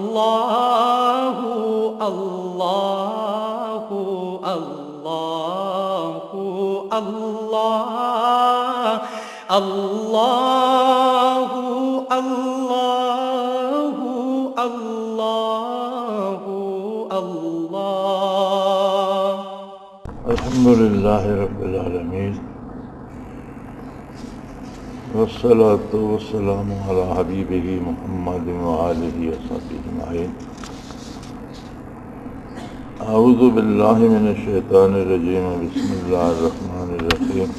اللہ اللہ اللہ اللہ اللہ اللہ اللہ اللہ الحمدللہ رب العالمین والصلاة والسلام علی حبیبہ محمد وآلہ وصحبہ اجمعین. اعوذ باللہ من الشیطان الرجیم. بسم اللہ الرحمن الرحیم.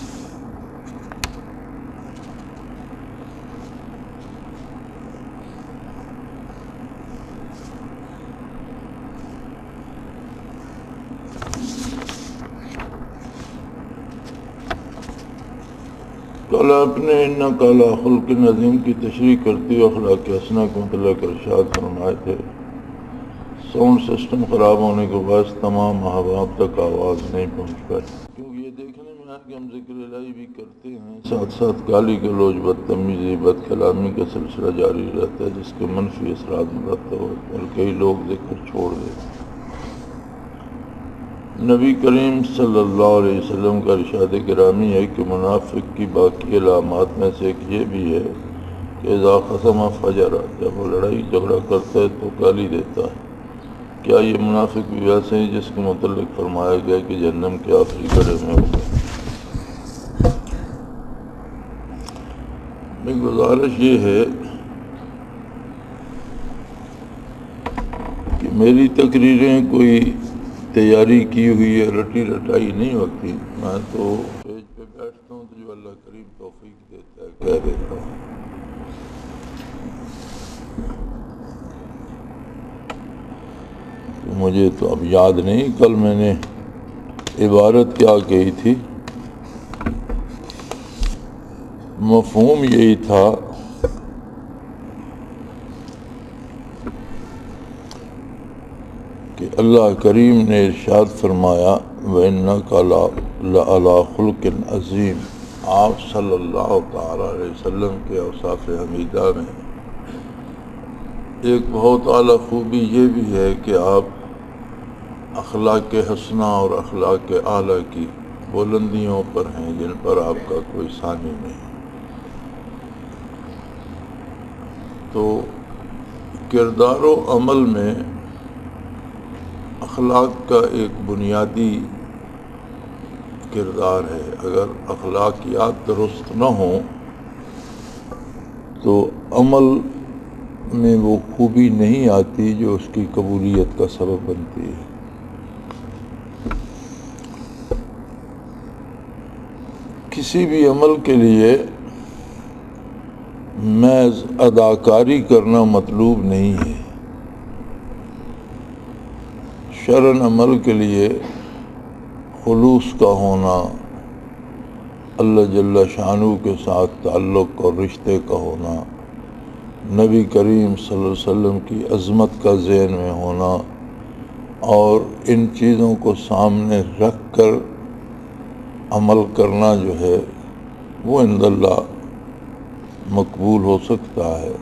کل اپنے انک علی خلق عظیم کی تشریح کرتے ہوئے اخلاق حسنہ کو متعلق ارشاد فرمائے تھے. ساؤنڈ سسٹم خراب ہونے کے باعث تمام احباب تک آواز نہیں پہنچ پائی. کیونکہ یہ دیکھنے میں ہے کہ ہم ذکر الہی بھی کرتے ہیں، ساتھ ساتھ گالی گلوچ، بدتمیزی، بد کلامی کا سلسلہ جاری رہتا ہے، جس کے منفی اثرات مرتب ہوتے ہیں اور کئی لوگ ذکر چھوڑ دیتے ہیں. نبی کریم صلی اللہ علیہ وسلم کا ارشاد گرامی ہے کہ منافق کی باقی علامات میں سے ایک یہ بھی ہے کہ اذا خصم فجر، جب وہ لڑائی جھگڑا کرتا ہے تو گالی دیتا ہے. کیا یہ منافق بھی ویسے ہیں جس کے متعلق فرمایا گیا کہ جہنم کے آخری گڑھے میں ہوگا؟ میری گزارش یہ ہے کہ میری تقریریں کوئی تیاری کی ہوئی ہے، رٹی رٹائی نہیں ہوتی. میں تو پیج پہ بیٹھتا ہوں تو جو اللہ کریم توفیق دیتا ہے کہہ دیتا ہوں. تو مجھے تو اب یاد نہیں کل میں نے عبارت کیا کہی تھی. مفہوم یہی تھا کہ اللہ کریم نے ارشاد فرمایا وَإِنَّكَ لَعَلَىٰ خُلُقٍ عَظِيمٍ. آپ صلی اللہ تعالیٰ علیہ وسلم کے اوصاف حمیدہ میں ایک بہت اعلیٰ خوبی یہ بھی ہے کہ آپ اخلاق حسنہ اور اخلاق اعلیٰ کی بلندیوں پر ہیں جن پر آپ کا کوئی ثانی نہیں. تو کردار و عمل میں اخلاق کا ایک بنیادی کردار ہے. اگر اخلاقیات درست نہ ہوں تو عمل میں وہ خوبی نہیں آتی جو اس کی قبولیت کا سبب بنتی ہے. کسی بھی عمل کے لیے محض اداکاری کرنا مطلوب نہیں ہے. شرعاً عمل کے لیے خلوص کا ہونا، اللہ جل شانہ کے ساتھ تعلق اور رشتے کا ہونا، نبی کریم صلی اللہ علیہ وسلم کی عظمت کا ذہن میں ہونا اور ان چیزوں کو سامنے رکھ کر عمل کرنا جو ہے وہ عند اللہ مقبول ہو سکتا ہے.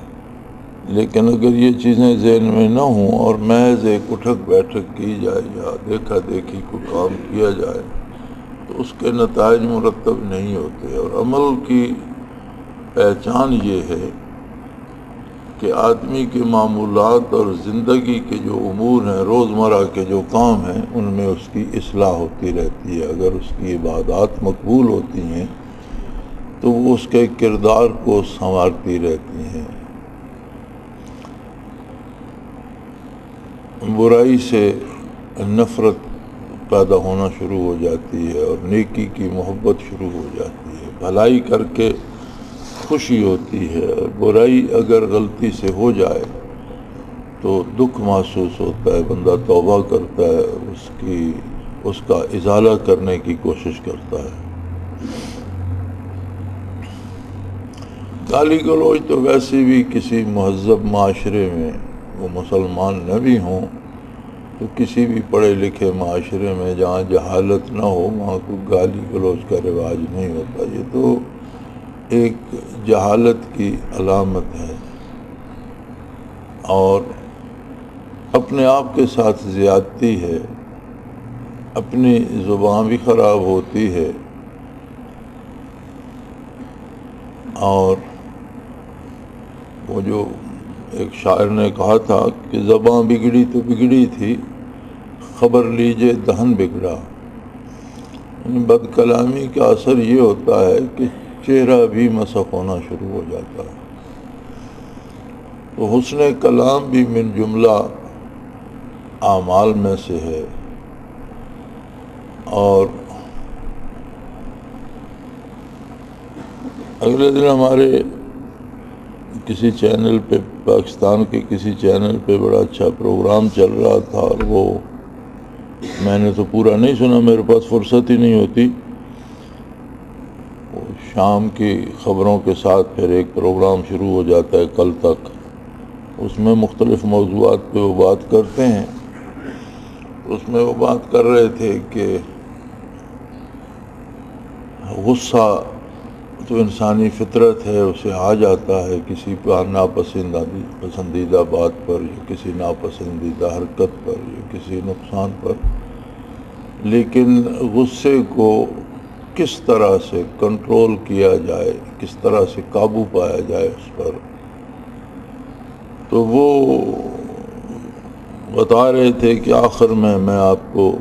لیکن اگر یہ چیزیں ذہن میں نہ ہوں اور محض ایک اٹھک بیٹھک کی جائے یا دیکھا دیکھی کو کام کیا جائے تو اس کے نتائج مرتب نہیں ہوتے. اور عمل کی پہچان یہ ہے کہ آدمی کے معمولات اور زندگی کے جو امور ہیں، روزمرہ کے جو کام ہیں، ان میں اس کی اصلاح ہوتی رہتی ہے. اگر اس کی عبادات مقبول ہوتی ہیں تو وہ اس کے کردار کو سنوارتی رہتی ہیں. برائی سے نفرت پیدا ہونا شروع ہو جاتی ہے اور نیکی کی محبت شروع ہو جاتی ہے. بھلائی کر کے خوشی ہوتی ہے اور برائی اگر غلطی سے ہو جائے تو دکھ محسوس ہوتا ہے. بندہ توبہ کرتا ہے، اس کا ازالہ کرنے کی کوشش کرتا ہے. گالی گلوچ تو ویسے بھی کسی مہذب معاشرے میں، وہ مسلمان نہ بھی ہوں تو کسی بھی پڑھے لکھے معاشرے میں جہاں جہالت نہ ہو وہاں کوئی گالی گلوچ کا رواج نہیں ہوتا. یہ تو ایک جہالت کی علامت ہے. اور اپنے آپ کے ساتھ زیادتی ہے، اپنی زبان بھی خراب ہوتی ہے، اور وہ جو ایک شاعر نے کہا تھا کہ زبان بگڑی تو بگڑی تھی، خبر لیجے دہن بگڑا۔ یعنی بد کلامی کا اثر یہ ہوتا ہے کہ چہرہ بھی مسخ ہونا شروع ہو جاتا ہے۔ تو حسن کلام بھی من جملہ اعمال میں سے ہے، اور اگلے دن ہمارے کسی چینل پہ، پاکستان کے کسی چینل پہ بڑا اچھا پروگرام چل رہا تھا، اور وہ میں نے تو پورا نہیں سنا، میرے پاس فرصت ہی نہیں ہوتی۔ وہ شام کی خبروں کے ساتھ پھر ایک پروگرام شروع ہو جاتا ہے کل تک، اس میں مختلف موضوعات پہ وہ بات کرتے ہیں۔ اس میں وہ بات کر رہے تھے کہ غصہ تو انسانی فطرت ہے، اسے آ جاتا ہے کسی پر ناپسندیدہ بات پر، یا کسی ناپسندیدہ حرکت پر، یا کسی نقصان پر، لیکن غصے کو کس طرح سے کنٹرول کیا جائے، کس طرح سے قابو پایا جائے اس پر، تو وہ بتا رہے تھے کہ آخر میں آپ کو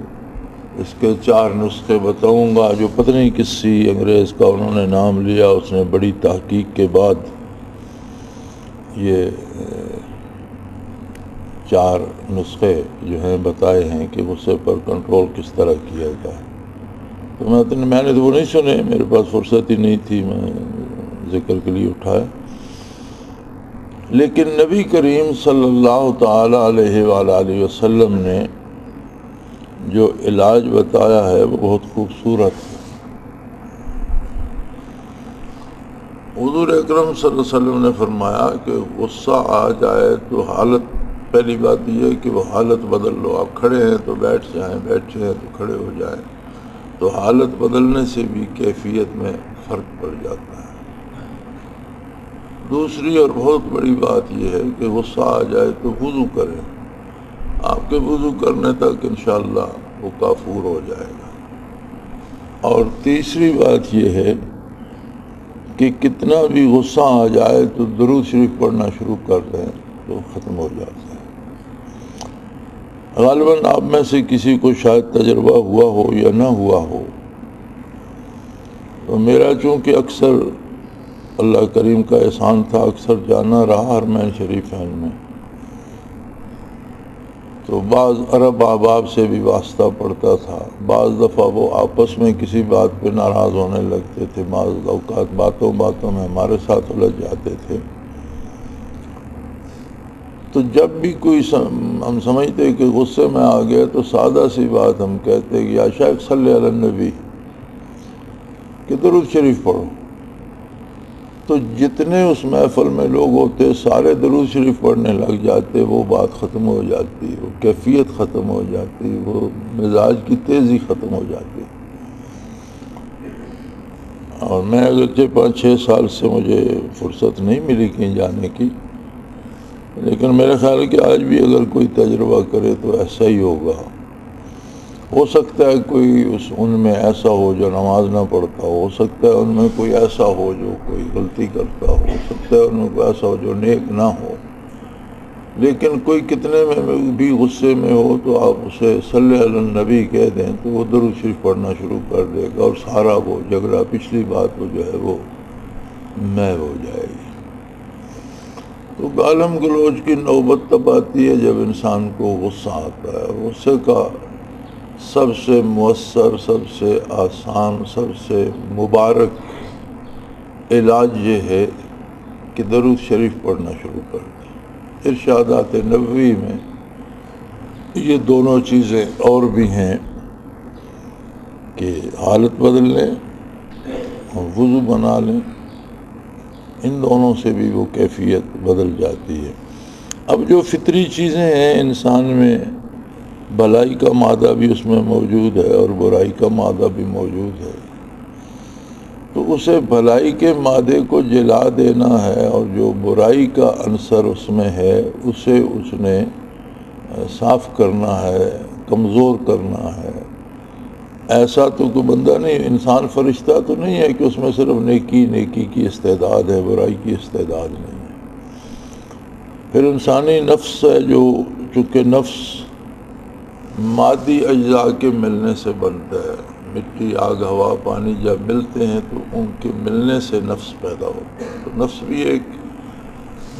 اس کے 4 نسخے بتاؤں گا، جو پتہ نہیں کسی انگریز کا انہوں نے نام لیا، اس نے بڑی تحقیق کے بعد یہ 4 نسخے جو ہیں بتائے ہیں کہ غصے پر کنٹرول کس طرح کیا جائے۔ تو میں نے تو وہ نہیں سنے، میرے پاس فرصت ہی نہیں تھی، میں ذکر کے لیے اٹھایا۔ لیکن نبی کریم صلی اللہ تعالی علیہ وآلہ وسلم نے جو علاج بتایا ہے وہ بہت خوبصورت ہے۔ حضور اکرم صلی اللہ علیہ وسلم نے فرمایا کہ غصہ آ جائے تو حالت، پہلی بات یہ ہے کہ وہ حالت بدل لو۔ آپ کھڑے ہیں تو بیٹھ جائیں، بیٹھے ہیں تو کھڑے ہو جائیں، تو حالت بدلنے سے بھی کیفیت میں فرق پڑ جاتا ہے۔ دوسری اور بہت بڑی بات یہ ہے کہ غصہ آ جائے تو وضو کریں، آپ کے وضو کرنے تک انشاءاللہ وہ کافور ہو جائے گا۔ اور تیسری بات یہ ہے کہ کتنا بھی غصہ آ جائے تو درود شریف پڑھنا شروع کر دیں تو ختم ہو جاتا ہے۔ غالباً آپ میں سے کسی کو شاید تجربہ ہوا ہو یا نہ ہوا ہو، تو میرا چونکہ اکثر اللہ کریم کا احسان تھا، اکثر جانا رہا حرمین شریفین میں، تو بعض عرب احباب سے بھی واسطہ پڑتا تھا، بعض دفعہ وہ آپس میں کسی بات پہ ناراض ہونے لگتے تھے، بعض اوقات باتوں میں ہمارے ساتھ الجھ جاتے تھے۔ تو جب بھی کوئی ہم سمجھتے کہ غصے میں آ گئے تو سادہ سی بات ہم کہتے کہ یا شیخ صلی علی النبی، کہ درود شریف پڑھو، تو جتنے اس محفل میں لوگ ہوتے سارے درود شریف پڑھنے لگ جاتے، وہ بات ختم ہو جاتی، وہ کیفیت ختم ہو جاتی، وہ مزاج کی تیزی ختم ہو جاتی۔ اور میں اگرچہ 5-6 سال سے مجھے فرصت نہیں ملی کہیں جانے کی، لیکن میرے خیال ہے کہ آج بھی اگر کوئی تجربہ کرے تو ایسا ہی ہوگا۔ ہو سکتا ہے کوئی ان میں ایسا ہو جو نماز نہ پڑھتا ہو سکتا ہے ان میں کوئی ایسا ہو جو کوئی غلطی کرتا ہو سکتا ہے ان میں کوئی ایسا ہو جو نیک نہ ہو، لیکن کوئی کتنے میں بھی غصے میں ہو تو آپ اسے صلی علی النبی کہہ دیں تو وہ درود شریف پڑھنا شروع کر دے گا، اور سارا وہ جھگڑا، پچھلی بات وہ جو ہے وہ محو ہو جائے گی۔ تو گالم گلوچ کی نوبت تب آتی ہے جب انسان کو غصہ آتا ہے۔ غصے کا سب سے مؤثر، سب سے آسان، سب سے مبارک علاج یہ ہے کہ درود شریف پڑھنا شروع کر دیں۔ ارشادات نبوی میں یہ دونوں چیزیں اور بھی ہیں کہ حالت بدل لیں اور وضو بنا لیں، ان دونوں سے بھی وہ کیفیت بدل جاتی ہے۔ اب جو فطری چیزیں ہیں انسان میں، بھلائی کا مادہ بھی اس میں موجود ہے اور برائی کا مادہ بھی موجود ہے، تو اسے بھلائی کے مادے کو جلا دینا ہے، اور جو برائی کا عنصر اس میں ہے اسے اس نے صاف کرنا ہے، کمزور کرنا ہے۔ ایسا تو کوئی بندہ نہیں، انسان فرشتہ تو نہیں ہے کہ اس میں صرف نیکی کی استعداد ہے، برائی کی استعداد نہیں ہے۔ پھر انسانی نفس ہے جو چونکہ نفس مادی اجزاء کے ملنے سے بنتا ہے، مٹی، آگ، ہوا، پانی جب ملتے ہیں تو ان کے ملنے سے نفس پیدا ہوتا ہے۔ تو نفس بھی ایک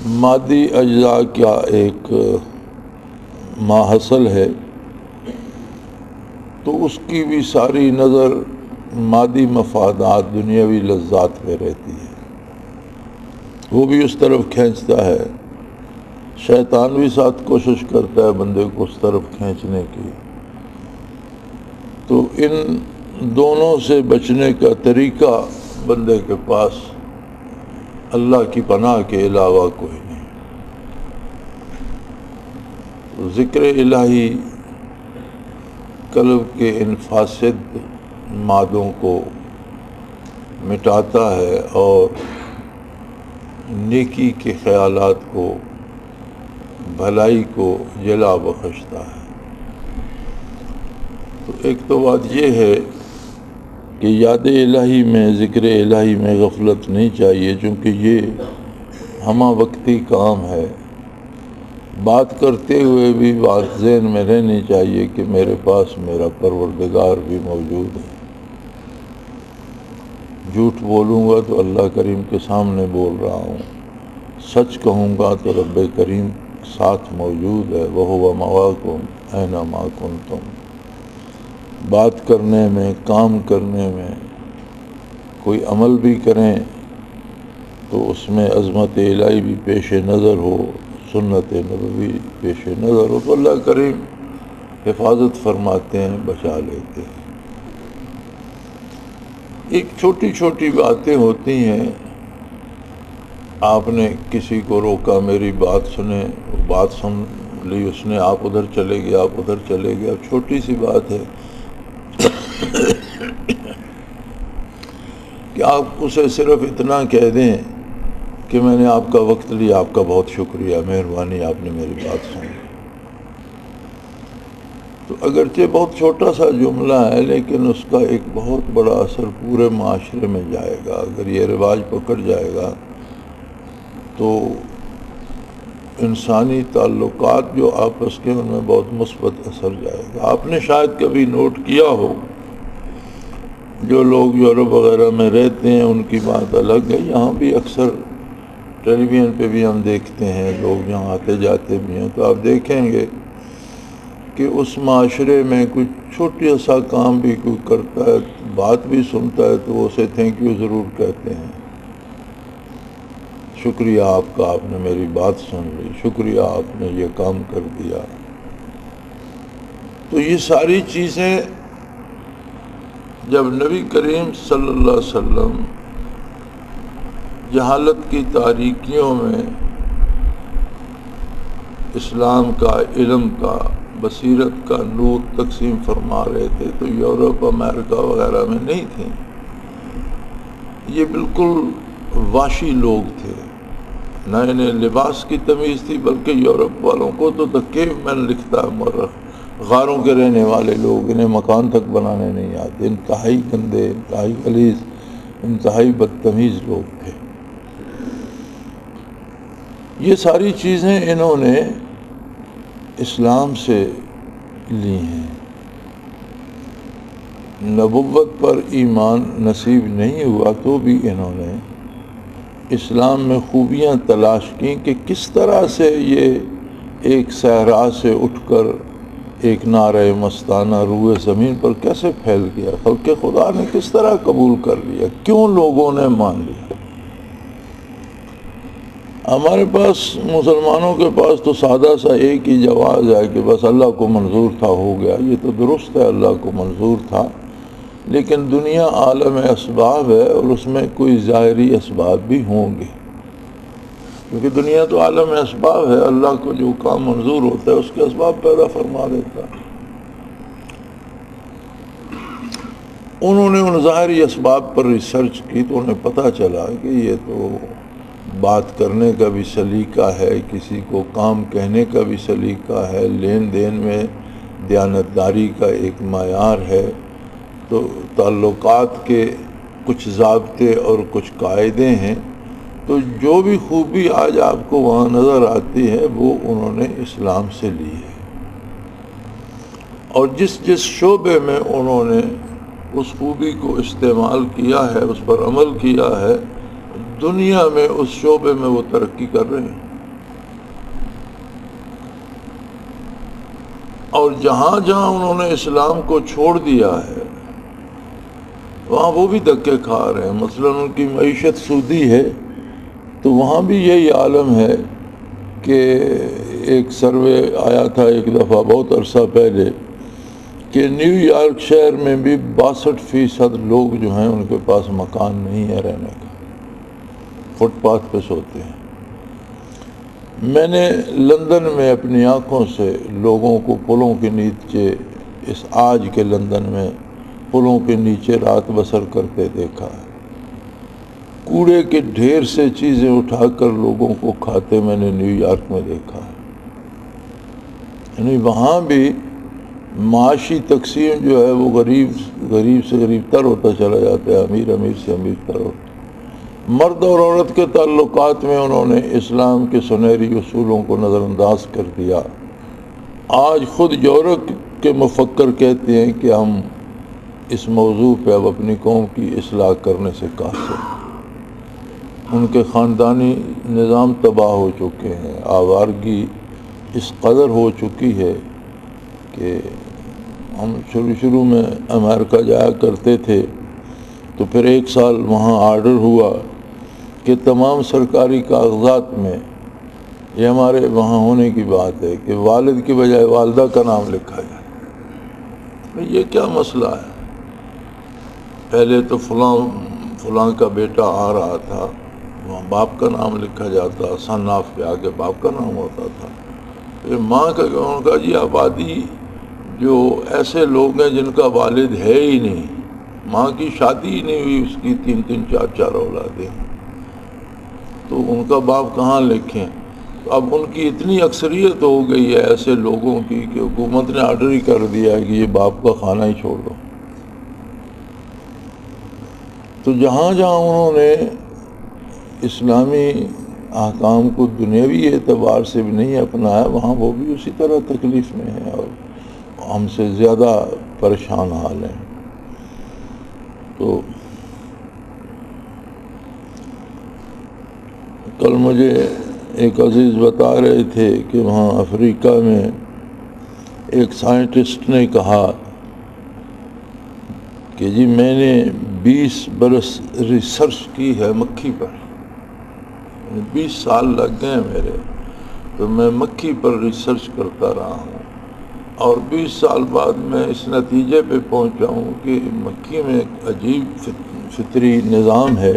مادی اجزاء کا ایک ماحصل ہے، تو اس کی بھی ساری نظر مادی مفادات، دنیاوی لذات میں رہتی ہے، وہ بھی اس طرف کھینچتا ہے۔ شیطان بھی ساتھ کوشش کرتا ہے بندے کو اس طرف کھینچنے کی۔ تو ان دونوں سے بچنے کا طریقہ بندے کے پاس اللہ کی پناہ کے علاوہ کوئی نہیں۔ تو ذکر الہی قلب کے ان فاسد مادوں کو مٹاتا ہے اور نیکی کے خیالات کو، بھلائی کو جلا بخشتا ہے۔ تو ایک تو بات یہ ہے کہ یاد الہی میں، ذکر الہی میں غفلت نہیں چاہیے، چونکہ یہ ہمہ وقتی کام ہے۔ بات کرتے ہوئے بھی بات ذہن میں رہنی چاہیے کہ میرے پاس میرا پروردگار بھی موجود ہے۔ جھوٹ بولوں گا تو اللہ کریم کے سامنے بول رہا ہوں، سچ کہوں گا تو رب کریم ساتھ موجود ہے۔ وَهُوَ مَعَكُمْ أَيْنَمَا كُنتُمْ۔ بات کرنے میں، کام کرنے میں، کوئی عمل بھی کریں تو اس میں عظمت الہی بھی پیش نظر ہو، سنت نبوی پیش نظر ہو، تو اللہ کریم حفاظت فرماتے ہیں، بچا لیتے ہیں۔ ایک چھوٹی چھوٹی باتیں ہوتی ہیں، آپ نے کسی کو روکا، میری بات سنیں، بات سن لی اس نے، آپ ادھر چلے گئے، آپ ادھر چلے گئے، اب چھوٹی سی بات ہے کہ آپ اسے صرف اتنا کہہ دیں کہ میں نے آپ کا وقت لیا، آپ کا بہت شکریہ، مہربانی، آپ نے میری بات سنی۔ تو اگرچہ بہت چھوٹا سا جملہ ہے، لیکن اس کا ایک بہت بڑا اثر پورے معاشرے میں جائے گا۔ اگر یہ رواج پکڑ جائے گا تو انسانی تعلقات جو آپس کے، ان میں بہت مثبت اثر جائے گا۔ آپ نے شاید کبھی نوٹ کیا ہو، جو لوگ یورپ وغیرہ میں رہتے ہیں ان کی بات الگ ہے، یہاں بھی اکثر ٹیلی ویژن پہ بھی ہم دیکھتے ہیں، لوگ یہاں آتے جاتے بھی ہیں، تو آپ دیکھیں گے کہ اس معاشرے میں کوئی چھوٹی سا کام بھی کوئی کرتا ہے، بات بھی سنتا ہے تو وہ اسے تھینک یو ضرور کہتے ہیں، شکریہ آپ کا، آپ نے میری بات سن لی، شکریہ آپ نے یہ کام کر دیا۔ تو یہ ساری چیزیں جب نبی کریم صلی اللہ علیہ وسلم جہالت کی تاریکیوں میں اسلام کا، علم کا، بصیرت کا نور تقسیم فرما رہے تھے، تو یورپ، امریکہ وغیرہ میں نہیں تھے، یہ بالکل وحشی لوگ تھے، نہ انہیں لباس کی تمیز تھی، بلکہ یورپ والوں کو تو دا کیو مین لکھتا ہے مورخ، غاروں کے رہنے والے لوگ، انہیں مکان تک بنانے نہیں آتے، انتہائی گندے، انتہائی غلیظ، انتہائی بدتمیز لوگ تھے۔ یہ ساری چیزیں انہوں نے اسلام سے لی ہیں۔ نبوت پر ایمان نصیب نہیں ہوا تو بھی انہوں نے اسلام میں خوبیاں تلاش کی کہ کس طرح سے یہ ایک صحرا سے اٹھ کر ایک نعرہ مستانہ روئے زمین پر کیسے پھیل گیا، خلق خدا نے کس طرح قبول کر لیا، کیوں لوگوں نے مان لیا۔ ہمارے پاس، مسلمانوں کے پاس تو سادہ سا ایک ہی جواز ہے کہ بس اللہ کو منظور تھا، ہو گیا۔ یہ تو درست ہے، اللہ کو منظور تھا، لیکن دنیا عالم اسباب ہے اور اس میں کوئی ظاہری اسباب بھی ہوں گے، کیونکہ دنیا تو عالم اسباب ہے، اللہ کو جو کام منظور ہوتا ہے اس کے اسباب پیدا فرما دیتا ہے۔ انہوں نے ان ظاہری اسباب پر ریسرچ کی تو انہیں پتہ چلا کہ یہ تو بات کرنے کا بھی سلیقہ ہے، کسی کو کام کہنے کا بھی سلیقہ ہے، لین دین میں دیانتداری کا ایک معیار ہے، تو تعلقات کے کچھ ضابطے اور کچھ قاعدے ہیں۔ تو جو بھی خوبی آج آپ کو وہاں نظر آتی ہے وہ انہوں نے اسلام سے لی ہے، اور جس جس شعبے میں انہوں نے اس خوبی کو استعمال کیا ہے، اس پر عمل کیا ہے، دنیا میں اس شعبے میں وہ ترقی کر رہے ہیں، اور جہاں جہاں انہوں نے اسلام کو چھوڑ دیا ہے وہاں وہ بھی دھکے کھا رہے ہیں۔ مثلاً ان کی معیشت سودی ہے، تو وہاں بھی یہی عالم ہے کہ ایک سروے آیا تھا ایک دفعہ بہت عرصہ پہلے کہ نیو یارک شہر میں بھی 62% لوگ جو ہیں ان کے پاس مکان نہیں ہے رہنے کا، فٹ پاتھ پہ سوتے ہیں۔ میں نے لندن میں اپنی آنکھوں سے لوگوں کو پلوں کے نیچے، اس آج کے لندن میں پلوں کے نیچے رات بسر کرتے دیکھا ہے، کوڑے کے ڈھیر سے چیزیں اٹھا کر لوگوں کو کھاتے میں نے نیو یارک میں دیکھا ہے۔ یعنی وہاں بھی معاشی تقسیم جو ہے وہ غریب سے غریب تر ہوتا چلا جاتا ہے، امیر سے امیر تر ہوتا۔ مرد اور عورت کے تعلقات میں انہوں نے اسلام کے سنہری اصولوں کو نظر انداز کر دیا۔ آج خود یورپ کے مفکر کہتے ہیں کہ ہم اس موضوع پہ اب اپنی قوم کی اصلاح کرنے سے قاصر ہیں۔ ان کے خاندانی نظام تباہ ہو چکے ہیں، آوارگی اس قدر ہو چکی ہے کہ ہم شروع میں امریکہ جایا کرتے تھے، تو پھر ایک سال وہاں آرڈر ہوا کہ تمام سرکاری کاغذات میں، یہ ہمارے وہاں ہونے کی بات ہے، کہ والد کی بجائے والدہ کا نام لکھا جائے۔ یہ کیا مسئلہ ہے؟ پہلے تو فلاں کا بیٹا آ رہا تھا، وہاں باپ کا نام لکھا جاتا، سن آف کے آگے باپ کا نام ہوتا تھا۔ پھر ماں کا ان کا جی آبادی جو ایسے لوگ ہیں جن کا والد ہے ہی نہیں، ماں کی شادی ہی نہیں ہوئی، اس کی 3 4 اولادیں، تو ان کا باپ کہاں لکھیں؟ اب ان کی اتنی اکثریت ہو گئی ہے ایسے لوگوں کی کہ حکومت نے آرڈر ہی کر دیا ہے کہ یہ باپ کا خانہ ہی چھوڑ دو۔ تو جہاں جہاں انہوں نے اسلامی احکام کو دنیاوی اعتبار سے بھی نہیں اپنایا، وہاں وہ بھی اسی طرح تکلیف میں ہیں اور ہم سے زیادہ پریشان حال ہیں۔ تو کل مجھے ایک عزیز بتا رہے تھے کہ وہاں افریقہ میں ایک سائنٹسٹ نے کہا کہ جی میں نے 20 برس ریسرچ کی ہے مکھی پر، 20 سال لگ گئے میرے، تو میں مکھی پر ریسرچ کرتا رہا ہوں، اور 20 سال بعد میں اس نتیجے پہ پہنچا ہوں کہ مکھی میں ایک عجیب فطری نظام ہے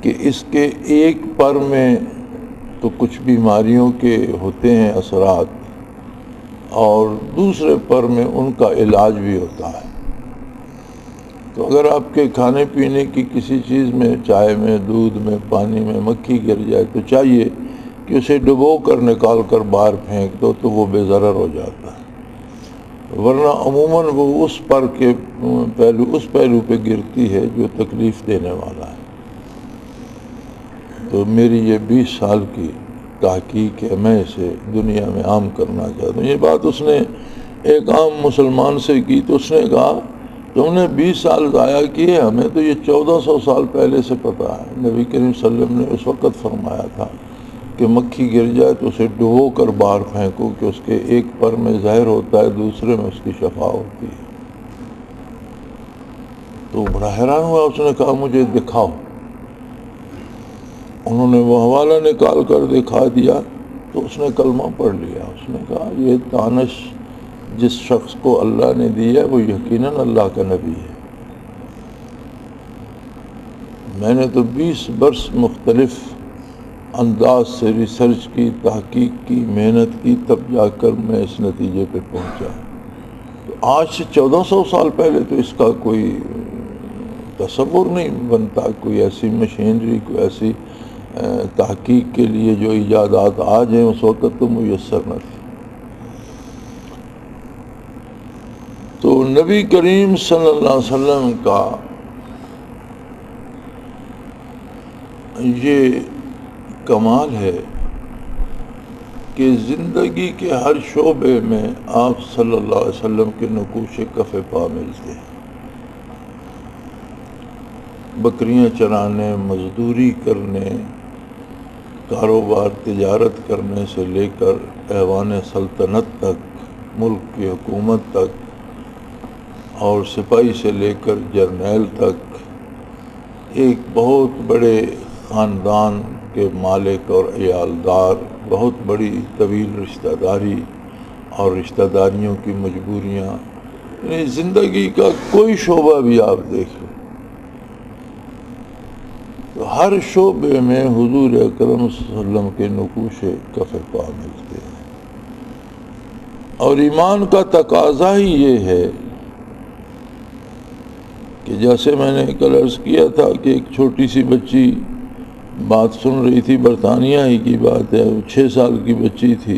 کہ اس کے ایک پر میں تو کچھ بیماریوں کے ہوتے ہیں اثرات، اور دوسرے پر میں ان کا علاج بھی ہوتا ہے۔ تو اگر آپ کے کھانے پینے کی کسی چیز میں، چائے میں، دودھ میں، پانی میں مکھی گر جائے تو چاہیے کہ اسے ڈبو کر نکال کر باہر پھینک دو تو وہ بے ضرر ہو جاتا ہے، ورنہ عموماً وہ اس پر کے پہلو پہ گرتی ہے جو تکلیف دینے والا ہے۔ تو میری یہ 20 سال کی تحقیق ہے، میں اسے دنیا میں عام کرنا چاہتا ہوں۔ یہ بات اس نے ایک عام مسلمان سے کی تو اس نے کہا تم نے 20 سال ضائع کیے، ہمیں تو یہ 1400 سال پہلے سے پتہ ہے۔ نبی کریم صلی اللہ علیہ وسلم نے اس وقت فرمایا تھا کہ مکھی گر جائے تو اسے ڈبو کر باہر پھینکو کہ اس کے ایک پر میں زہر ہوتا ہے، دوسرے میں اس کی شفا ہوتی ہے۔ تو بڑا حیران ہوا، اس نے کہا مجھے دکھاؤ۔ انہوں نے وہ حوالہ نکال کر دکھا دیا تو اس نے کلمہ پڑھ لیا۔ اس نے کہا یہ دانش جس شخص کو اللہ نے دی ہے وہ یقیناً اللہ کا نبی ہے۔ میں نے تو 20 برس مختلف انداز سے ریسرچ کی، تحقیق کی، محنت کی، تب جا کر میں اس نتیجے پہ پہنچا۔ تو آج سے 1400 سال پہلے تو اس کا کوئی تصور نہیں بنتا، کوئی ایسی مشینری، کوئی ایسی تحقیق کے لیے جو ایجادات آج ہیں اس وقت تو میسر نہ تھی۔ تو نبی کریم صلی اللہ علیہ وسلم کا یہ کمال ہے کہ زندگی کے ہر شعبے میں آپ صلی اللہ علیہ وسلم کے نقوش کف پا ملتے ہیں۔ بکریاں چرانے، مزدوری کرنے، کاروبار تجارت کرنے سے لے کر ایوان سلطنت تک، ملک کی حکومت تک، اور سپاہی سے لے کر جرنیل تک، ایک بہت بڑے خاندان کے مالک اور عیالدار، بہت بڑی طویل رشتہ داری اور رشتہ داریوں کی مجبوریاں، یعنی زندگی کا کوئی شعبہ بھی آپ دیکھ لیں تو ہر شعبے میں حضور اکرم صلی اللہ علیہ وسلم کے نقوش کف پا ملتے ہیں۔ اور ایمان کا تقاضا ہی یہ ہے کہ جیسے میں نے کل عرض کیا تھا کہ ایک چھوٹی سی بچی بات سن رہی تھی، برطانیہ ہی کی بات ہے، 6 سال کی بچی تھی،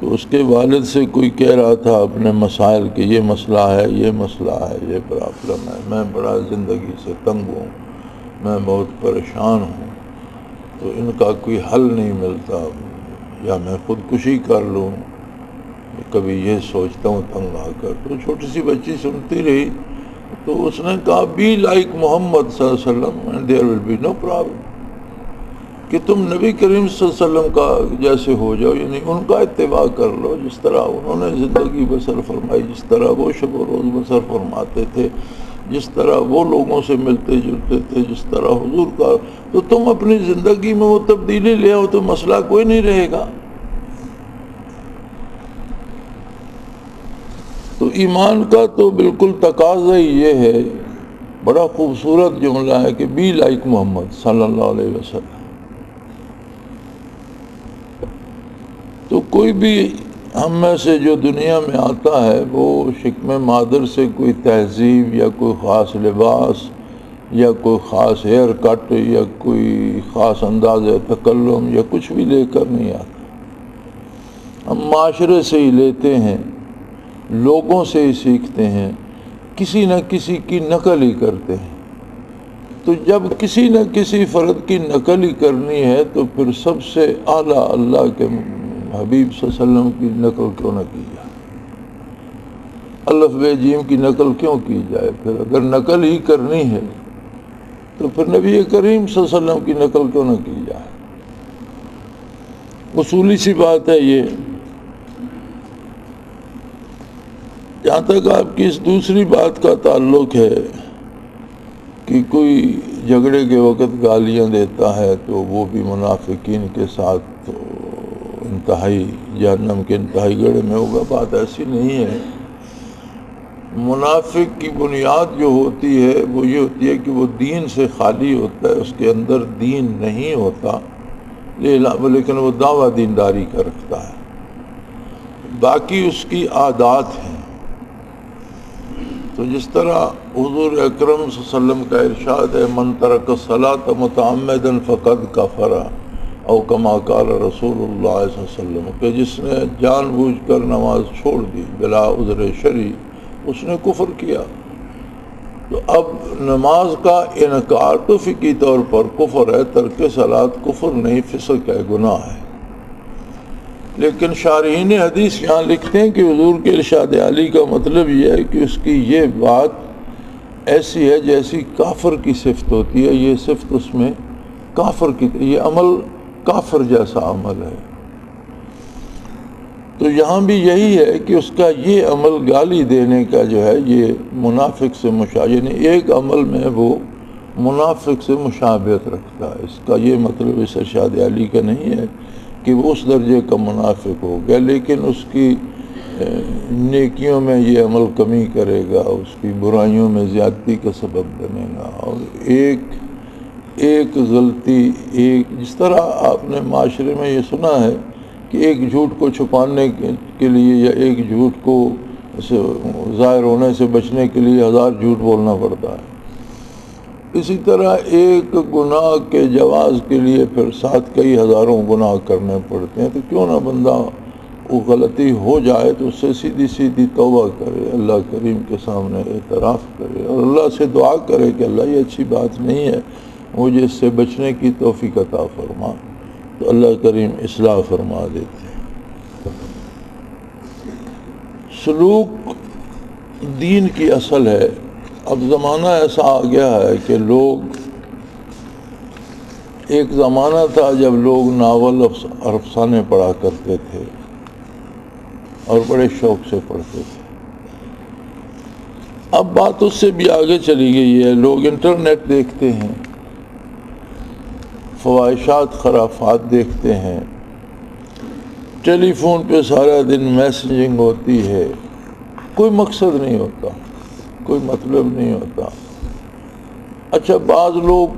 تو اس کے والد سے کوئی کہہ رہا تھا اپنے مسائل کہ یہ مسئلہ ہے، یہ مسئلہ ہے، یہ پرابلم ہے، میں بڑا زندگی سے تنگ ہوں، میں بہت پریشان ہوں، تو ان کا کوئی حل نہیں ملتا، یا میں خودکشی کر لوں، کبھی یہ سوچتا ہوں تنگ آ کر۔ تو چھوٹی سی بچی سنتی رہی، تو اس نے کہا بی لائک محمد صلی اللہ علیہ وسلم and there will be no problem, کہ تم نبی کریم صلی اللہ علیہ وسلم کا جیسے ہو جاؤ، یعنی ان کا اتباع کر لو، جس طرح انہوں نے زندگی بسر فرمائی، جس طرح وہ شب و روز بسر فرماتے تھے، جس طرح وہ لوگوں سے ملتے جلتے تھے، جس طرح حضور کا، تو تم اپنی زندگی میں وہ تبدیلی لے آؤ تو مسئلہ کوئی نہیں رہے گا۔ تو ایمان کا تو بالکل تقاضا ہی یہ ہے، بڑا خوبصورت جملہ ہے کہ بی لائک محمد صلی اللہ علیہ وسلم۔ تو کوئی بھی ہم میں سے جو دنیا میں آتا ہے وہ شکم مادر سے کوئی تہذیب یا کوئی خاص لباس یا کوئی خاص ہیئر کٹ یا کوئی خاص انداز تکلم یا کچھ بھی لے کر نہیں آتا، ہم معاشرے سے ہی لیتے ہیں، لوگوں سے ہی سیکھتے ہیں، کسی نہ کسی کی نقل ہی کرتے ہیں۔ تو جب کسی نہ کسی فرد کی نقل ہی کرنی ہے تو پھر سب سے اعلیٰ اللہ کے حبیب صلی اللہ علیہ وسلم کی نقل کیوں نہ کی جائے، الف بے جیم کی نقل کیوں کی جائے؟ پھر اگر نقل ہی کرنی ہے تو پھر نبی کریم صلی اللہ علیہ وسلم کی نقل کیوں نہ کی جائے؟ اصولی سی بات ہے یہ۔ جہاں تک آپ کی اس دوسری بات کا تعلق ہے کہ کوئی جھگڑے کے وقت گالیاں دیتا ہے تو وہ بھی منافقین کے ساتھ انتہائی جہنم کے انتہائی گڑھے میں ہوگا، بات ایسی نہیں ہے۔ منافق کی بنیاد جو ہوتی ہے وہ یہ ہوتی ہے کہ وہ دین سے خالی ہوتا ہے، اس کے اندر دین نہیں ہوتا، لیکن وہ دعویٰ دینداری کا رکھتا ہے، باقی اس کی عادات ہیں۔ تو جس طرح حضور اکرم صلی اللہ علیہ وسلم کا ارشاد ہے من ترک الصلاۃ متعمدا فقد کفر، او کما قال رسول اللہ صلی اللہ علیہ وسلم، کہ جس نے جان بوجھ کر نماز چھوڑ دی بلا عذر شرعی، اس نے کفر کیا۔ تو اب نماز کا انکار تو فقہی طور پر کفر ہے، ترک صلاۃ کفر نہیں، فسق ہے، گناہ ہے۔ لیکن شارحین حدیث یہاں لکھتے ہیں کہ حضور کے ارشاد عالی کا مطلب یہ ہے کہ اس کی یہ بات ایسی ہے جیسی کافر کی صفت ہوتی ہے، یہ صفت اس میں کافر کی، یہ عمل کافر جیسا عمل ہے۔ تو یہاں بھی یہی ہے کہ اس کا یہ عمل گالی دینے کا جو ہے یہ منافق سے یعنی ایک عمل میں وہ منافق سے مشابہت رکھتا ہے۔ اس کا یہ مطلب اس ارشاد عالی کا نہیں ہے کہ وہ اس درجے کا منافق ہو گیا، لیکن اس کی نیکیوں میں یہ عمل کمی کرے گا، اس کی برائیوں میں زیادتی کا سبب بنے گا، اور ایک غلطی، جس طرح آپ نے معاشرے میں یہ سنا ہے کہ ایک جھوٹ کو چھپانے کے لیے یا ایک جھوٹ کو ظاہر ہونے سے بچنے کے لیے 1000 جھوٹ بولنا پڑتا ہے۔ اسی طرح ایک گناہ کے جواز کے لیے پھر ساتھ کئی ہزاروں گناہ کرنے پڑتے ہیں، تو کیوں نہ بندہ وہ غلطی ہو جائے تو اس سے سیدھی سیدھی توبہ کرے، اللہ کریم کے سامنے اعتراف کرے اور اللہ سے دعا کرے کہ اللہ یہ اچھی بات نہیں ہے، مجھے اس سے بچنے کی توفیق عطا فرما، تو اللہ کریم اصلاح فرما دیتے ہیں۔ سلوک دین کی اصل ہے۔ اب زمانہ ایسا آ گیا ہے کہ لوگ، ایک زمانہ تھا جب لوگ ناول اور افسانے پڑھا کرتے تھے اور بڑے شوق سے پڑھتے تھے۔ اب بات اس سے بھی آگے چلی گئی ہے، لوگ انٹرنیٹ دیکھتے ہیں، فواہشات خرافات دیکھتے ہیں، ٹیلی فون پہ سارا دن میسیجنگ ہوتی ہے، کوئی مقصد نہیں ہوتا، کوئی مطلب نہیں ہوتا۔ اچھا، بعض لوگ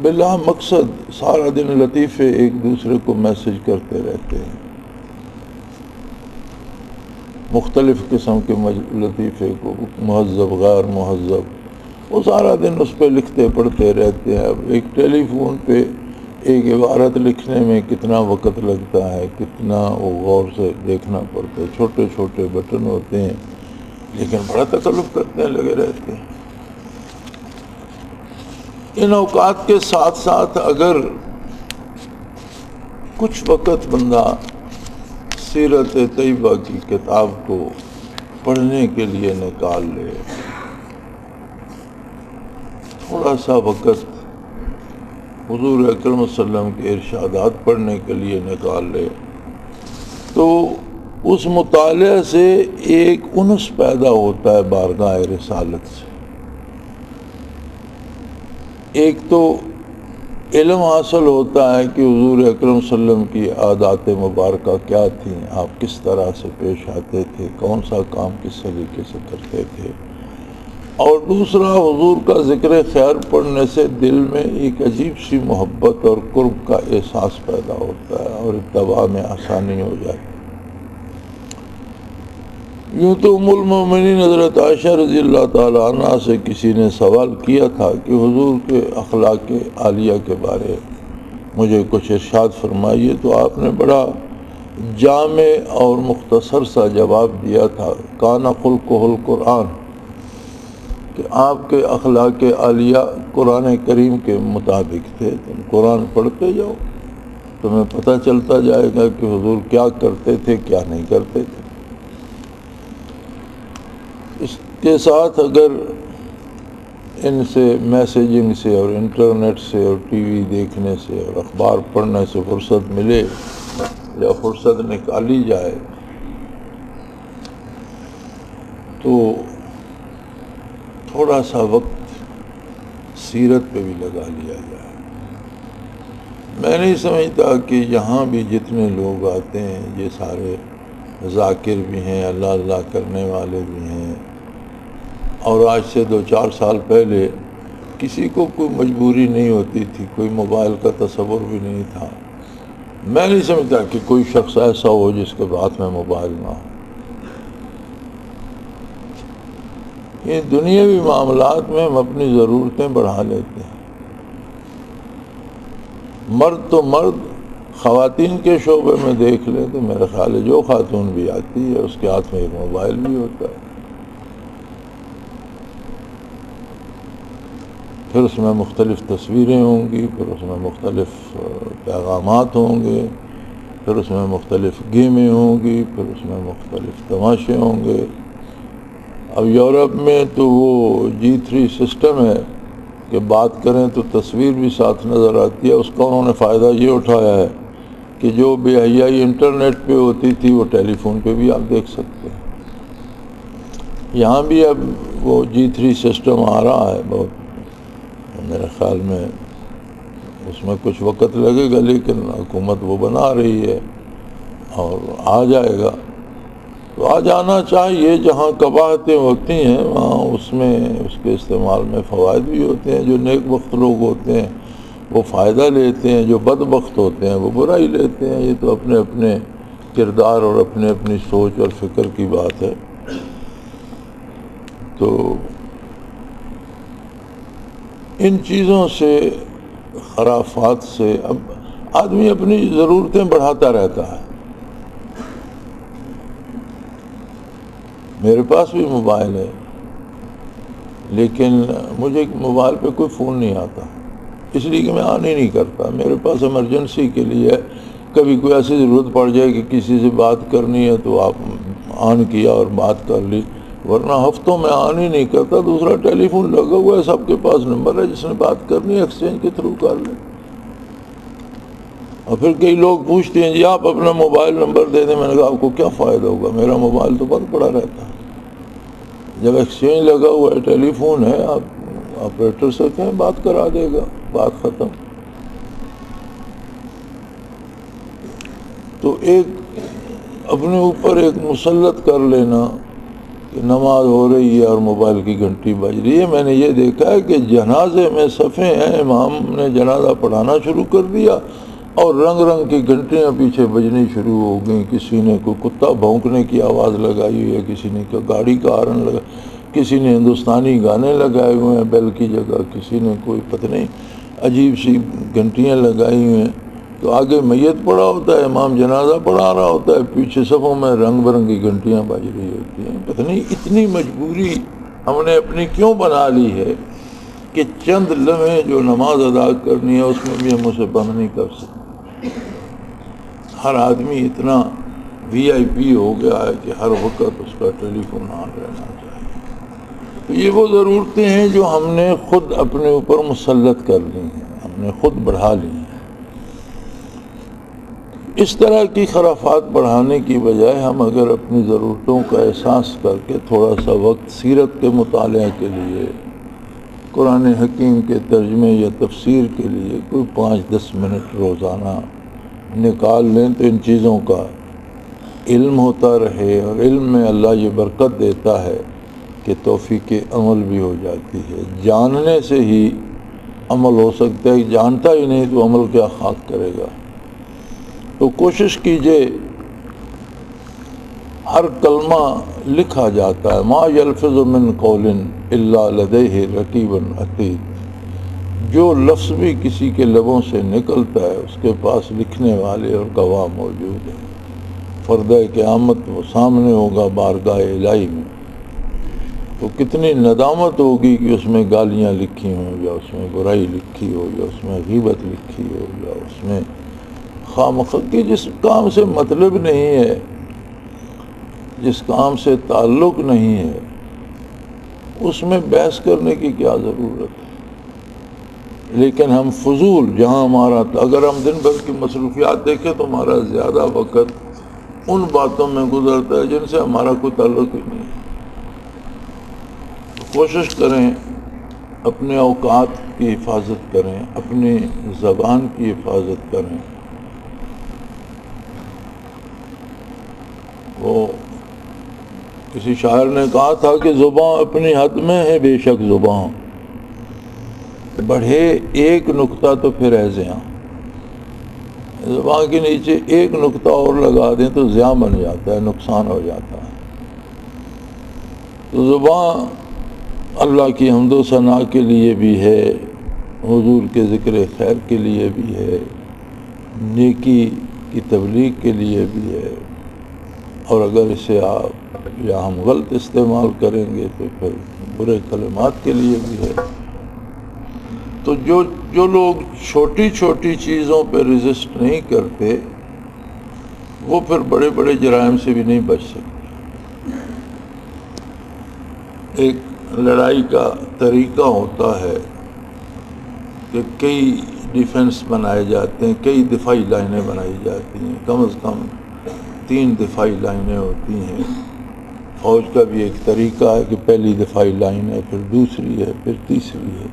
بلا مقصد سارا دن لطیفے ایک دوسرے کو میسج کرتے رہتے ہیں، مختلف قسم کے لطیفے کو، مہذب غیر مہذب، وہ سارا دن اس پہ لکھتے پڑھتے رہتے ہیں۔ اب ایک ٹیلی فون پہ ایک عبارت لکھنے میں کتنا وقت لگتا ہے، کتنا وہ غور سے دیکھنا پڑتا ہے، چھوٹے چھوٹے بٹن ہوتے ہیں لیکن بڑا تکلف کرتے ہیں، لگے رہتے ہیں۔ ان اوقات کے ساتھ ساتھ اگر کچھ وقت بندہ سیرت طیبہ کی کتاب کو پڑھنے کے لیے نکال لے، تھوڑا سا وقت حضور اکرم صلی اللہ علیہ وسلم کے ارشادات پڑھنے کے لیے نکال لے، تو اس مطالعے سے ایک انس پیدا ہوتا ہے بارگاہ رسالت سے۔ ایک تو علم حاصل ہوتا ہے کہ حضور اکرم صلی اللہ علیہ وسلم کی عادات مبارکہ کیا تھیں، آپ کس طرح سے پیش آتے تھے، کون سا کام کس سلیقے سے کرتے تھے، اور دوسرا حضور کا ذکر خیر پڑھنے سے دل میں ایک عجیب سی محبت اور قرب کا احساس پیدا ہوتا ہے اور اتباع میں آسانی ہو جاتی ہے۔ یوں تو ام المومنین حضرت عائشہ رضی اللہ تعالی عنہ سے کسی نے سوال کیا تھا کہ حضور کے اخلاق عالیہ کے بارے مجھے کچھ ارشاد فرمائیے، تو آپ نے بڑا جامع اور مختصر سا جواب دیا تھا، کان خلقہ القرآن، کہ آپ کے اخلاق عالیہ قرآن کریم کے مطابق تھے۔ تم قرآن پڑھتے جاؤ، تمہیں پتہ چلتا جائے گا کہ حضور کیا کرتے تھے، کیا نہیں کرتے تھے۔ اس کے ساتھ اگر ان سے میسیجنگ سے اور انٹرنیٹ سے اور ٹی وی دیکھنے سے اور اخبار پڑھنے سے فرصت ملے یا فرصت نکالی جائے تو تھوڑا سا وقت سیرت پہ بھی لگا لیا جائے۔ میں نہیں سمجھتا کہ یہاں بھی جتنے لوگ آتے ہیں یہ سارے ذاکر بھی ہیں، اللہ اللہ کرنے والے بھی ہیں، اور آج سے 2-4 سال پہلے کسی کو کوئی مجبوری نہیں ہوتی تھی، کوئی موبائل کا تصور بھی نہیں تھا۔ میں نہیں سمجھتا کہ کوئی شخص ایسا ہو جس کے ہاتھ میں موبائل نہ ہو۔ یہ دنیاوی معاملات میں ہم اپنی ضرورتیں بڑھا لیتے ہیں۔ مرد تو مرد، خواتین کے شعبے میں دیکھ لیں تو میرا خیال ہے جو خاتون بھی آتی ہے اس کے ہاتھ میں ایک موبائل بھی ہوتا ہے، پھر اس میں مختلف تصویریں ہوں گی، پھر اس میں مختلف پیغامات ہوں گے، پھر اس میں مختلف گیمیں ہوں گی، پھر اس میں مختلف تماشے ہوں گے۔ اب یورپ میں تو وہ G3 سسٹم ہے کہ بات کریں تو تصویر بھی ساتھ نظر آتی ہے۔ اس کا انہوں نے فائدہ یہ اٹھایا ہے کہ جو بے حیائی انٹرنیٹ پہ ہوتی تھی وہ ٹیلی فون پہ بھی آپ دیکھ سکتے ہیں۔ یہاں بھی اب وہ G3 سسٹم آ رہا ہے، بہت میرے خیال میں اس میں کچھ وقت لگے گا لیکن حکومت وہ بنا رہی ہے اور آ جائے گا۔ تو آ جانا چاہیے، جہاں قباحتیں ہوتی ہیں وہاں اس میں اس کے استعمال میں فوائد بھی ہوتے ہیں۔ جو نیک بخت لوگ ہوتے ہیں وہ فائدہ لیتے ہیں، جو بدبخت ہوتے ہیں وہ برائی لیتے ہیں۔ یہ تو اپنے اپنے کردار اور اپنے اپنی سوچ اور فکر کی بات ہے۔ تو ان چیزوں سے، خرافات سے اب آدمی اپنی ضرورتیں بڑھاتا رہتا ہے۔ میرے پاس بھی موبائل ہے، لیکن مجھے موبائل پہ کوئی فون نہیں آتا، اس لیے کہ میں آن ہی نہیں کرتا۔ میرے پاس ایمرجنسی کے لیے کبھی کوئی ایسی ضرورت پڑ جائے کہ کسی سے بات کرنی ہے تو آپ آن کیا اور بات کر لی، ورنہ ہفتوں میں آن ہی نہیں کرتا۔ دوسرا ٹیلی فون لگا ہوا ہے، سب کے پاس نمبر ہے، جس نے بات کرنی ہے ایکسچینج کے تھرو کر لیں۔ اور پھر کئی لوگ پوچھتے ہیں جی آپ اپنا موبائل نمبر دے دیں۔ میں نے کہا آپ کو کیا فائدہ ہوگا، میرا موبائل تو بند پڑا رہتا ہے۔ جب ایکسچینج لگا ہوا ہے، ٹیلی فون ہے، آپ آپریٹر سے کہیں بات کرا دے گا، بات ختم۔ تو ایک اپنے اوپر ایک مسلط کر لینا کہ نماز ہو رہی ہے اور موبائل کی گھنٹی بج رہی ہے۔ میں نے یہ دیکھا ہے کہ جنازے میں صفیں ہیں، امام نے جنازہ پڑھانا شروع کر دیا اور رنگ رنگ کی گھنٹیاں پیچھے بجنی شروع ہو گئیں۔ کسی نے کوئی کتا بھونکنے کی آواز لگائی ہوئی ہے، کسی نے گاڑی کا ہارن لگا، کسی نے ہندوستانی گانے لگائے ہوئے ہیں بیل کی جگہ، کسی نے کوئی پتہ نہیں عجیب سی گھنٹیاں لگائی ہوئی ہیں۔ تو آگے میت پڑا ہوتا ہے، امام جنازہ پڑھا رہا ہوتا ہے، پیچھے صفوں میں رنگ برنگی گھنٹیاں بج رہی ہوتی ہیں۔ پتہ نہیں اتنی مجبوری ہم نے اپنی کیوں بنا لی ہے کہ چند لمحے جو نماز ادا کرنی ہے اس میں بھی ہم اسے بند نہیں کر سکتے۔ ہر آدمی اتنا وی آئی پی ہو گیا ہے کہ ہر وقت اس کا ٹیلی فون آن رہنا چاہیے۔ تو یہ وہ ضرورتیں ہیں جو ہم نے خود اپنے اوپر مسلط کر لی ہیں، ہم نے خود بڑھا لی ہیں۔ اس طرح کی خرافات بڑھانے کی بجائے ہم اگر اپنی ضرورتوں کا احساس کر کے تھوڑا سا وقت سیرت کے مطالعہ کے لیے، قرآن حکیم کے ترجمے یا تفسیر کے لیے کوئی 5-10 منٹ روزانہ نکال لیں تو ان چیزوں کا علم ہوتا رہے، اور علم میں اللہ یہ برکت دیتا ہے کہ توفیق عمل بھی ہو جاتی ہے۔ جاننے سے ہی عمل ہو سکتا ہے، جانتا ہی نہیں تو عمل کیا خاک کرے گا۔ تو کوشش کیجئے، ہر کلمہ لکھا جاتا ہے، ما یلفظ من قول الا لدیہ رقیب عتید۔ جو لفظ بھی کسی کے لبوں سے نکلتا ہے اس کے پاس لکھنے والے اور گواہ موجود ہیں۔ فردہ قیامت وہ سامنے ہوگا بارگاہ الہی میں، تو کتنی ندامت ہوگی کہ اس میں گالیاں لکھی ہوں، یا اس میں برائی لکھی ہو، یا اس میں غیبت لکھی ہو، یا اس میں خواہ کی جس کام سے مطلب نہیں ہے، جس کام سے تعلق نہیں ہے، اس میں بحث کرنے کی کیا ضرورت ہے۔ لیکن ہم فضول، جہاں ہمارا، اگر ہم دن بھر کی مصروفیات دیکھیں تو ہمارا زیادہ وقت ان باتوں میں گزرتا ہے جن سے ہمارا کوئی تعلق ہی نہیں ہے۔ کوشش کریں اپنے اوقات کی حفاظت کریں، اپنی زبان کی حفاظت کریں۔ وہ کسی شاعر نے کہا تھا کہ زبان اپنی حد میں ہے بے شک زبان، بڑھے ایک نقطہ تو پھر ہے زیاں۔ زبان کے نیچے ایک نقطہ اور لگا دیں تو زیاں بن جاتا ہے، نقصان ہو جاتا ہے۔ تو زبان اللہ کی حمد و ثنا کے لیے بھی ہے، حضور کے ذکر خیر کے لیے بھی ہے، نیکی کی تبلیغ کے لیے بھی ہے، اور اگر اسے آپ یا ہم غلط استعمال کریں گے تو پھر برے کلمات کے لیے بھی ہے۔ تو جو لوگ چھوٹی چھوٹی چیزوں پہ ریزسٹ نہیں کرتے وہ پھر بڑے بڑے جرائم سے بھی نہیں بچ سکتے۔ ایک لڑائی کا طریقہ ہوتا ہے کہ کئی ڈیفنس بنائے جاتے ہیں، کئی دفاعی لائنیں بنائی جاتی ہیں، کم از کم 3 دفاعی لائنیں ہوتی ہیں۔ فوج کا بھی ایک طریقہ ہے کہ پہلی دفاعی لائن ہے، پھر دوسری ہے، پھر تیسری ہے۔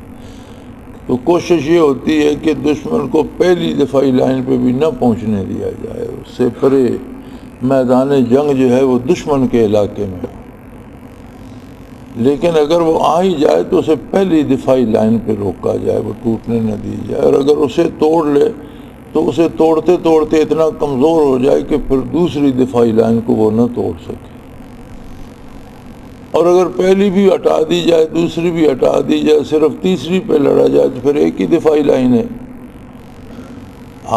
تو کوشش یہ ہوتی ہے کہ دشمن کو پہلی دفاعی لائن پہ بھی نہ پہنچنے دیا جائے، اس سے پرے میدان جنگ جو ہے وہ دشمن کے علاقے میں۔ لیکن اگر وہ آ ہی جائے تو اسے پہلی دفاعی لائن پہ روکا جائے، وہ ٹوٹنے نہ دی جائے، اور اگر اسے توڑ لے تو اسے توڑتے توڑتے اتنا کمزور ہو جائے کہ پھر دوسری دفاعی لائن کو وہ نہ توڑ سکے۔ اور اگر پہلی بھی ہٹا دی جائے، دوسری بھی ہٹا دی جائے، صرف تیسری پہ لڑا جائے تو پھر ایک ہی دفاعی لائن ہے،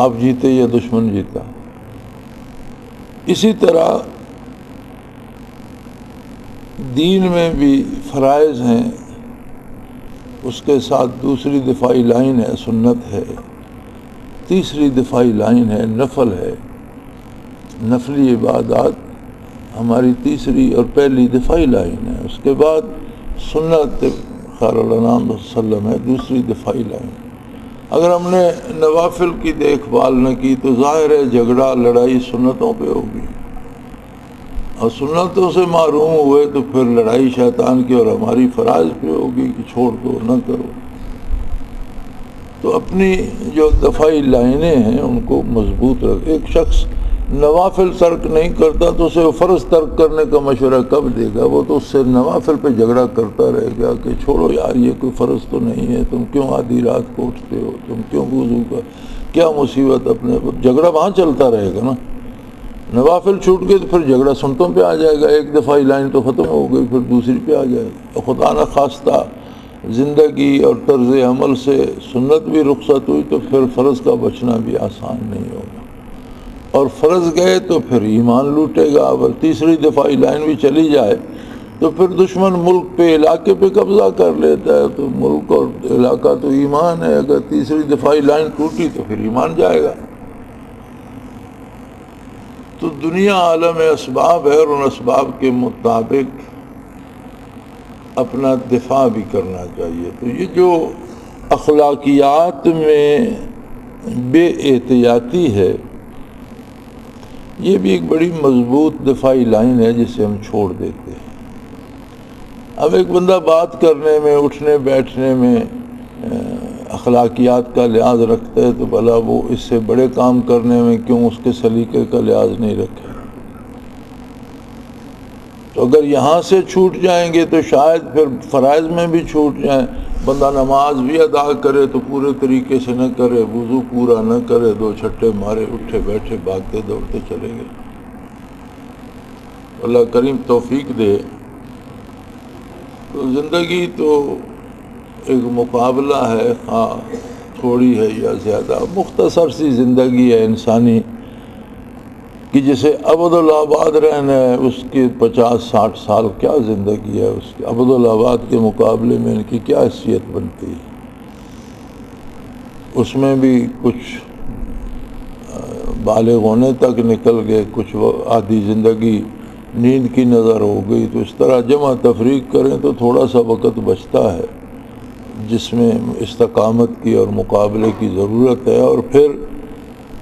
آپ جیتے یا دشمن جیتا۔ اسی طرح دین میں بھی فرائض ہیں، اس کے ساتھ دوسری دفاعی لائن ہے سنت ہے، تیسری دفاعی لائن ہے نفل ہے۔ نفلی عبادات ہماری تیسری اور پہلی دفاعی لائن ہے، اس کے بعد سنت خیر الانام صلی اللہ علیہ وسلم ہے دوسری دفاعی لائن۔ اگر ہم نے نوافل کی دیکھ بھال نہ کی تو ظاہر ہے جھگڑا لڑائی سنتوں پہ ہوگی، اور سنتوں سے محروم ہوئے تو پھر لڑائی شیطان کی اور ہماری فرائض پہ ہوگی کہ چھوڑ دو، نہ کرو۔ تو اپنی جو دفاعی لائنیں ہیں ان کو مضبوط رکھ۔ ایک شخص نوافل ترک نہیں کرتا تو اسے فرض ترک کرنے کا مشورہ کب دے گا؟ وہ تو اس سے نوافل پہ جھگڑا کرتا رہے گا کہ چھوڑو یار، یہ کوئی فرض تو نہیں ہے، تم کیوں آدھی رات کو اٹھتے ہو، تم کیوں وضو کا کیا مصیبت، اپنے جھگڑا وہاں چلتا رہے گا نا۔ نوافل چھوٹ گئے تو پھر جھگڑا سنتوں پہ آ جائے گا، ایک دفعی لائن تو ختم ہو گئی، پھر دوسری پہ آ جائے گا۔ خدا نخواستہ زندگی اور طرز عمل سے سنت بھی رخصت ہوئی تو پھر فرض کا بچنا بھی آسان نہیں ہوگا، اور فرض گئے تو پھر ایمان لوٹے گا۔ اگر تیسری دفاعی لائن بھی چلی جائے تو پھر دشمن ملک پہ علاقے پہ قبضہ کر لیتا ہے، تو ملک اور علاقہ تو ایمان ہے، اگر تیسری دفاعی لائن ٹوٹی تو پھر ایمان جائے گا۔ تو دنیا عالم اسباب ہے، اور ان اسباب کے مطابق اپنا دفاع بھی کرنا چاہیے۔ تو یہ جو اخلاقیات میں بے احتیاطی ہے، یہ بھی ایک بڑی مضبوط دفاعی لائن ہے جسے ہم چھوڑ دیتے ہیں۔ اب ایک بندہ بات کرنے میں، اٹھنے بیٹھنے میں اخلاقیات کا لحاظ رکھتا ہے تو بھلا وہ اس سے بڑے کام کرنے میں کیوں اس کے سلیقے کا لحاظ نہیں رکھے؟ تو اگر یہاں سے چھوٹ جائیں گے تو شاید پھر فرائض میں بھی چھوٹ جائیں۔ بندہ نماز بھی ادا کرے تو پورے طریقے سے نہ کرے، وضو پورا نہ کرے، دو چھٹے مارے، اٹھے بیٹھے بھاگتے دوڑتے چلے گئے۔ اللہ کریم توفیق دے۔ تو زندگی تو ایک مقابلہ ہے، ہاں تھوڑی ہے یا زیادہ، مختصر سی زندگی ہے انسانی کہ جسے ابدالآباد رہنا ہے، اس کے 50-60 سال کیا زندگی ہے، اس کے ابدالآباد کے مقابلے میں ان کی کیا حیثیت بنتی ہے۔ اس میں بھی کچھ بالغ ہونے تک نکل گئے، کچھ آدھی زندگی نیند کی نظر ہو گئی، تو اس طرح جمع تفریق کریں تو تھوڑا سا وقت بچتا ہے جس میں استقامت کی اور مقابلے کی ضرورت ہے، اور پھر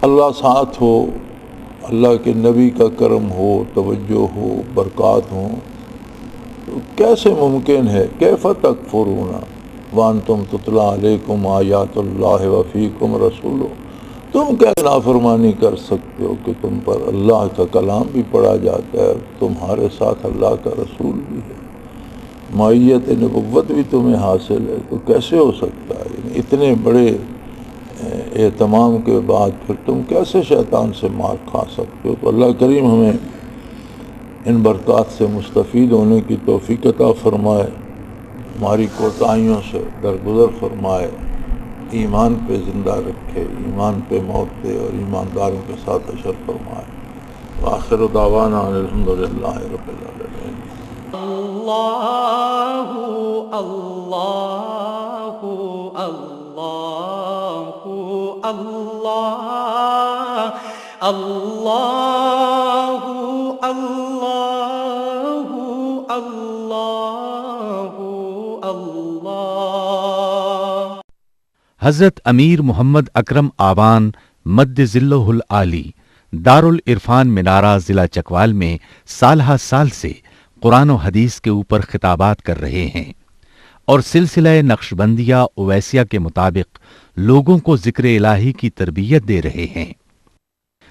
اللہ ساتھ ہو، اللہ کے نبی کا کرم ہو، توجہ ہو، برکات ہوں، تو کیسے ممکن ہے؟ کیف تکفرون وانتم تتلی علیکم آیات اللہ وفیکم رسولہ، تم کیا نافرمانی کر سکتے ہو کہ تم پر اللہ کا کلام بھی پڑھا جاتا ہے، تمہارے ساتھ اللہ کا رسول بھی ہے، معیت نبوت بھی تمہیں حاصل ہے، تو کیسے ہو سکتا ہے؟ یعنی اتنے بڑے اہتمام کے بعد پھر تم کیسے شیطان سے مار کھا سکتے ہو؟ تو اللہ کریم ہمیں ان برکات سے مستفید ہونے کی توفیق عطا فرمائے، ہماری کوتاہیوں سے درگزر فرمائے، ایمان پہ زندہ رکھے، ایمان پہ موت دے، اور ایمانداروں کے ساتھ حشر فرمائے۔ وآخر دعوانا الحمدللہ رب العالمین۔ اللہ اللہ اللہ اللہ اللہ اللہ اللہ اللہ۔ حضرت امیر محمد اکرم آوان مد ذلہ العالی دارالعرفان منارہ ضلع چکوال میں سالہ سال سے قرآن و حدیث کے اوپر خطابات کر رہے ہیں، اور سلسلہ نقشبندیہ اویسیہ کے مطابق لوگوں کو ذکر الہی کی تربیت دے رہے ہیں۔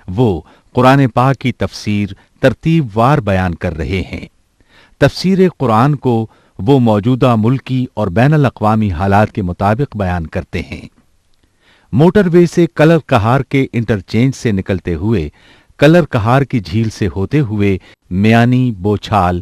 وہ قرآن پاک کی تفسیر ترتیب وار بیان کر رہے ہیں۔ تفسیر قرآن کو وہ موجودہ ملکی اور بین الاقوامی حالات کے مطابق بیان کرتے ہیں۔ موٹر وے سے کلر کہار کے انٹرچینج سے نکلتے ہوئے کلر کہار کی جھیل سے ہوتے ہوئے میانی، بوچھال